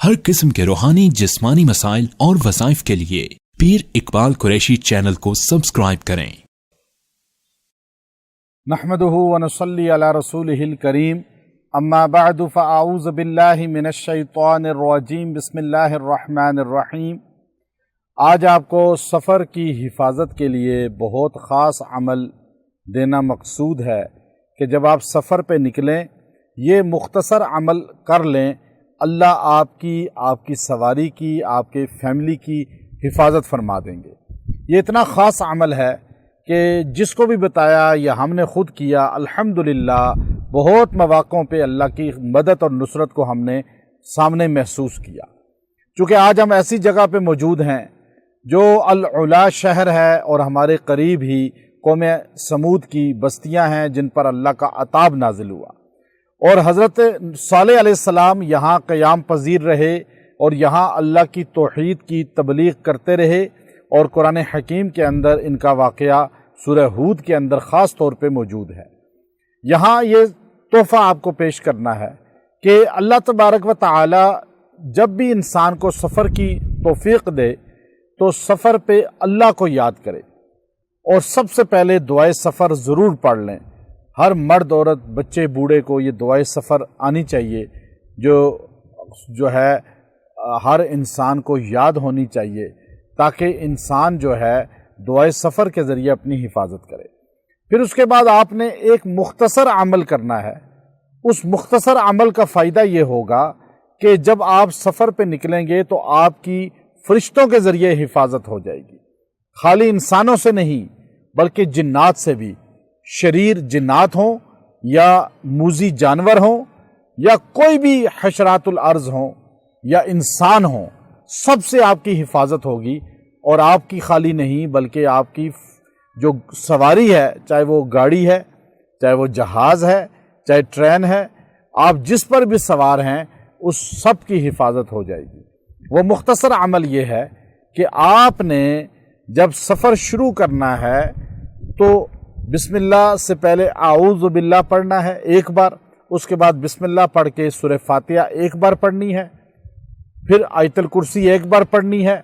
ہر قسم کے روحانی جسمانی مسائل اور وظائف کے لیے پیر اقبال قریشی چینل کو سبسکرائب کریں۔ نحمده ونصلی علی رسولہ الکریم، اما بعد فاعوذ باللہ من الشیطان الرجیم، بسم اللہ الرحمن الرحیم۔ آج آپ کو سفر کی حفاظت کے لیے بہت خاص عمل دینا مقصود ہے کہ جب آپ سفر پہ نکلیں یہ مختصر عمل کر لیں، اللہ آپ کی سواری کی، آپ کے فیملی کی حفاظت فرما دیں گے۔ یہ اتنا خاص عمل ہے کہ جس کو بھی بتایا یا ہم نے خود کیا، الحمدللہ بہت مواقعوں پہ اللہ کی مدد اور نصرت کو ہم نے سامنے محسوس کیا۔ چونکہ آج ہم ایسی جگہ پہ موجود ہیں جو العلا شہر ہے اور ہمارے قریب ہی قوم سمود کی بستیاں ہیں جن پر اللہ کا عطاب نازل ہوا، اور حضرت صالح علیہ السلام یہاں قیام پذیر رہے اور یہاں اللہ کی توحید کی تبلیغ کرتے رہے، اور قرآن حکیم کے اندر ان کا واقعہ سورہ ہود کے اندر خاص طور پہ موجود ہے۔ یہاں یہ تحفہ آپ کو پیش کرنا ہے کہ اللہ تبارک و تعالی جب بھی انسان کو سفر کی توفیق دے تو سفر پہ اللہ کو یاد کرے، اور سب سے پہلے دعائے سفر ضرور پڑھ لیں۔ ہر مرد عورت بچے بوڑھے کو یہ دعائے سفر آنی چاہیے، جو ہے ہر انسان کو یاد ہونی چاہیے، تاکہ انسان جو ہے دعائے سفر کے ذریعے اپنی حفاظت کرے۔ پھر اس کے بعد آپ نے ایک مختصر عمل کرنا ہے۔ اس مختصر عمل کا فائدہ یہ ہوگا کہ جب آپ سفر پہ نکلیں گے تو آپ کی فرشتوں کے ذریعے حفاظت ہو جائے گی، خالی انسانوں سے نہیں بلکہ جنات سے بھی، شریر جنات ہوں یا موذی جانور ہوں یا کوئی بھی حشرات الارض ہوں یا انسان ہوں، سب سے آپ کی حفاظت ہوگی، اور آپ کی خالی نہیں بلکہ آپ کی جو سواری ہے، چاہے وہ گاڑی ہے، چاہے وہ جہاز ہے، چاہے ٹرین ہے، آپ جس پر بھی سوار ہیں اس سب کی حفاظت ہو جائے گی۔ وہ مختصر عمل یہ ہے کہ آپ نے جب سفر شروع کرنا ہے تو بسم اللہ سے پہلے اعوذ باللہ پڑھنا ہے ایک بار، اس کے بعد بسم اللہ پڑھ کے سورہ فاتحہ ایک بار پڑھنی ہے، پھر آیت الکرسی ایک بار پڑھنی ہے،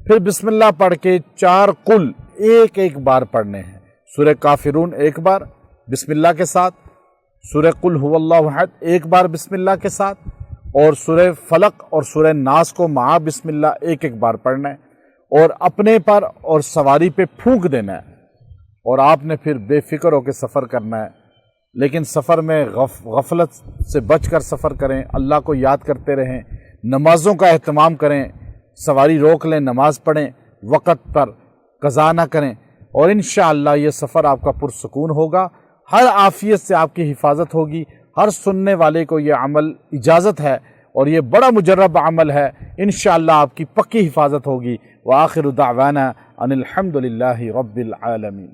پھر بسم اللہ پڑھ کے 4 قل ایک بار پڑھنے ہیں، سورہ کافرون ایک بار بسم اللہ کے ساتھ، سورہ قل هو اللہ احد ایک بار بسم اللہ کے ساتھ، اور سورہ فلق اور سورہ ناس کو مع بسم اللہ ایک بار پڑھنا ہے، اور اپنے پر اور سواری پہ پھونک دینا ہے، اور آپ نے پھر بے فکر ہو کے سفر کرنا ہے۔ لیکن سفر میں غفلت سے بچ کر سفر کریں، اللہ کو یاد کرتے رہیں، نمازوں کا اہتمام کریں، سواری روک لیں، نماز پڑھیں، وقت پر قضا نہ کریں، اور انشاءاللہ یہ سفر آپ کا پرسکون ہوگا، ہر عافیت سے آپ کی حفاظت ہوگی۔ ہر سننے والے کو یہ عمل اجازت ہے اور یہ بڑا مجرب عمل ہے، انشاءاللہ آپ کی پکی حفاظت ہوگی۔ وآخر دعوانا ان الحمد للہ رب العالمین۔